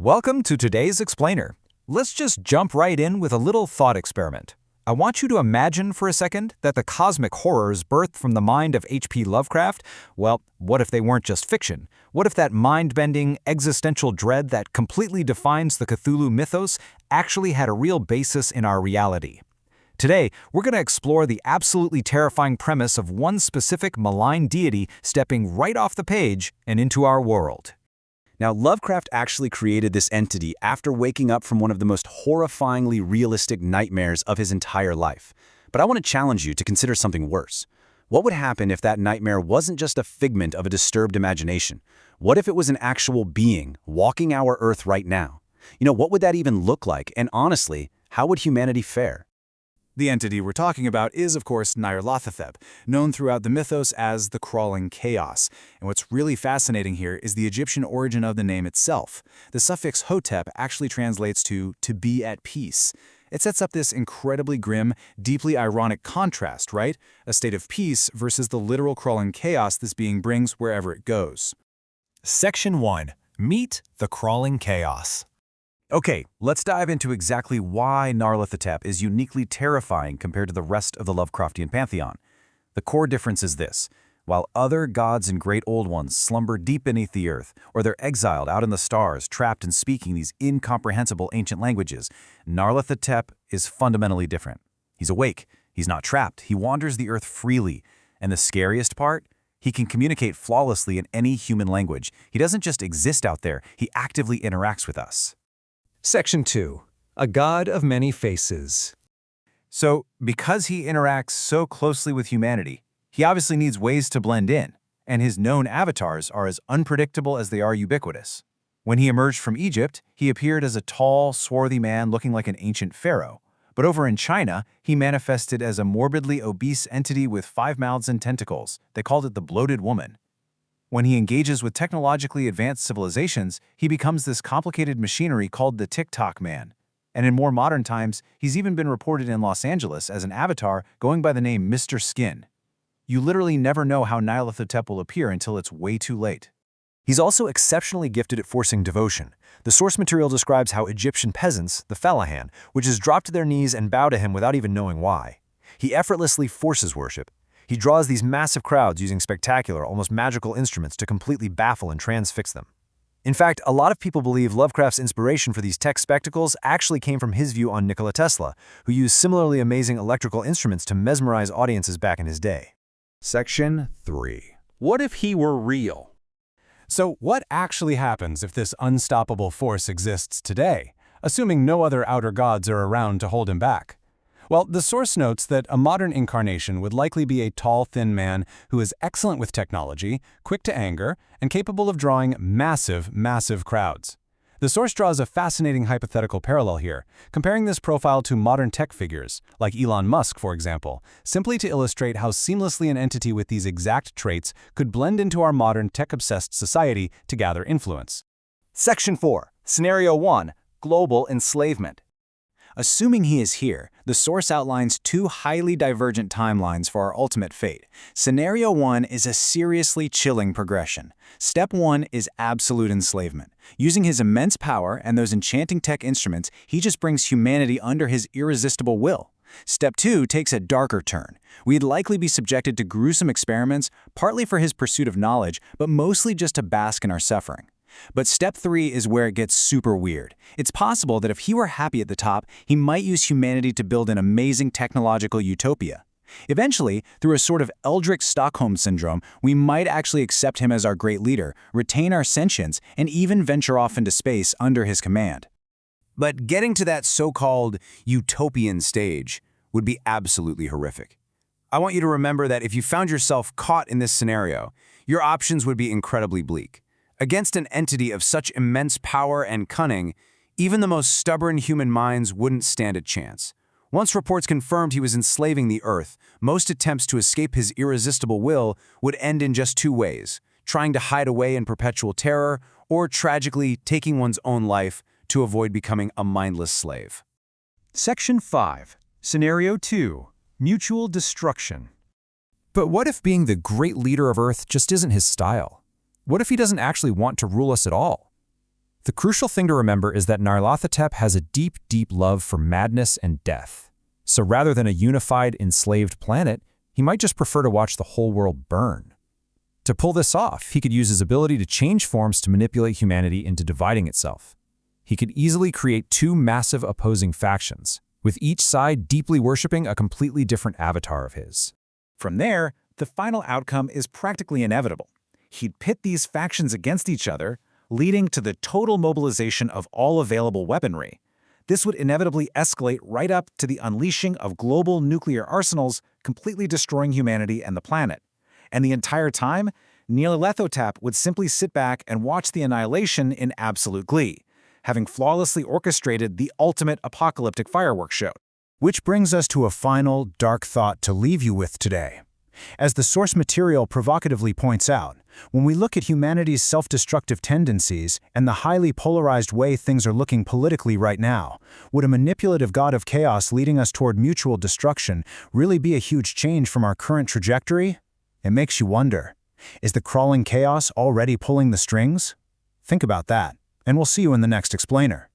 Welcome to today's explainer. Let's just jump right in with a little thought experiment. I want you to imagine for a second that the cosmic horrors birthed from the mind of H.P. Lovecraft, well, what if they weren't just fiction? What if that mind-bending, existential dread that completely defines the Cthulhu mythos actually had a real basis in our reality? Today, we're going to explore the absolutely terrifying premise of one specific malign deity stepping right off the page and into our world. Now, Lovecraft actually created this entity after waking up from one of the most horrifyingly realistic nightmares of his entire life. But I want to challenge you to consider something worse. What would happen if that nightmare wasn't just a figment of a disturbed imagination? What if it was an actual being walking our Earth right now? What would that even look like? And honestly, how would humanity fare? The entity we're talking about is, of course, Nyarlathotep, known throughout the mythos as the Crawling Chaos. And what's really fascinating here is the Egyptian origin of the name itself. The suffix hotep actually translates to be at peace. It sets up this incredibly grim, deeply ironic contrast, right? A state of peace versus the literal crawling chaos this being brings wherever it goes. Section 1. Meet the Crawling Chaos. Okay, let's dive into exactly why Nyarlathotep is uniquely terrifying compared to the rest of the Lovecraftian pantheon. The core difference is this. While other gods and great old ones slumber deep beneath the earth, or they're exiled out in the stars, trapped and speaking these incomprehensible ancient languages, Nyarlathotep is fundamentally different. He's awake, he's not trapped, he wanders the earth freely. And the scariest part? He can communicate flawlessly in any human language. He doesn't just exist out there, he actively interacts with us. Section 2. A God of Many Faces. So, because he interacts so closely with humanity, he obviously needs ways to blend in, and his known avatars are as unpredictable as they are ubiquitous. When he emerged from Egypt, he appeared as a tall, swarthy man looking like an ancient pharaoh. But over in China, he manifested as a morbidly obese entity with 5 mouths and tentacles. They called it the bloated woman. When he engages with technologically advanced civilizations, he becomes this complicated machinery called the Tick-Tock Man. And in more modern times, he's even been reported in Los Angeles as an avatar going by the name Mr. Skin. You literally never know how Nyarlathotep will appear until it's way too late. He's also exceptionally gifted at forcing devotion. The source material describes how Egyptian peasants, the fellahan, would just drop to their knees and bow to him without even knowing why. He effortlessly forces worship. He draws these massive crowds using spectacular, almost magical instruments to completely baffle and transfix them. In fact, a lot of people believe Lovecraft's inspiration for these tech spectacles actually came from his view on Nikola Tesla, who used similarly amazing electrical instruments to mesmerize audiences back in his day. Section 3. What if he were real? So what actually happens if this unstoppable force exists today, assuming no other outer gods are around to hold him back? Well, the source notes that a modern incarnation would likely be a tall, thin man who is excellent with technology, quick to anger, and capable of drawing massive, massive crowds. The source draws a fascinating hypothetical parallel here, comparing this profile to modern tech figures, like Elon Musk, for example, simply to illustrate how seamlessly an entity with these exact traits could blend into our modern tech-obsessed society to gather influence. Section 4. Scenario 1. Global Enslavement. Assuming he is here, the source outlines 2 highly divergent timelines for our ultimate fate. Scenario 1 is a seriously chilling progression. Step 1 is absolute enslavement. Using his immense power and those enchanting tech instruments, he just brings humanity under his irresistible will. Step 2 takes a darker turn. We'd likely be subjected to gruesome experiments, partly for his pursuit of knowledge, but mostly just to bask in our suffering. But step 3 is where it gets super weird. It's possible that if he were happy at the top, he might use humanity to build an amazing technological utopia. Eventually, through a sort of Eldritch Stockholm syndrome, we might actually accept him as our great leader, retain our sentience, and even venture off into space under his command. But getting to that so-called utopian stage would be absolutely horrific. I want you to remember that if you found yourself caught in this scenario, your options would be incredibly bleak. Against an entity of such immense power and cunning, even the most stubborn human minds wouldn't stand a chance. Once reports confirmed he was enslaving the Earth, most attempts to escape his irresistible will would end in just 2 ways: trying to hide away in perpetual terror, or tragically taking one's own life to avoid becoming a mindless slave. Section 5. Scenario 2. Mutual Destruction. But what if being the great leader of Earth just isn't his style? What if he doesn't actually want to rule us at all? The crucial thing to remember is that Nyarlathotep has a deep, deep love for madness and death. So rather than a unified, enslaved planet, he might just prefer to watch the whole world burn. To pull this off, he could use his ability to change forms to manipulate humanity into dividing itself. He could easily create two massive opposing factions, with each side deeply worshipping a completely different avatar of his. From there, the final outcome is practically inevitable. He'd pit these factions against each other, leading to the total mobilization of all available weaponry. This would inevitably escalate right up to the unleashing of global nuclear arsenals, completely destroying humanity and the planet. And the entire time, Nyarlathotep would simply sit back and watch the annihilation in absolute glee, having flawlessly orchestrated the ultimate apocalyptic fireworks show. Which brings us to a final, dark thought to leave you with today. As the source material provocatively points out, when we look at humanity's self-destructive tendencies and the highly polarized way things are looking politically right now, would a manipulative god of chaos leading us toward mutual destruction really be a huge change from our current trajectory? It makes you wonder, is the crawling chaos already pulling the strings? Think about that, and we'll see you in the next explainer.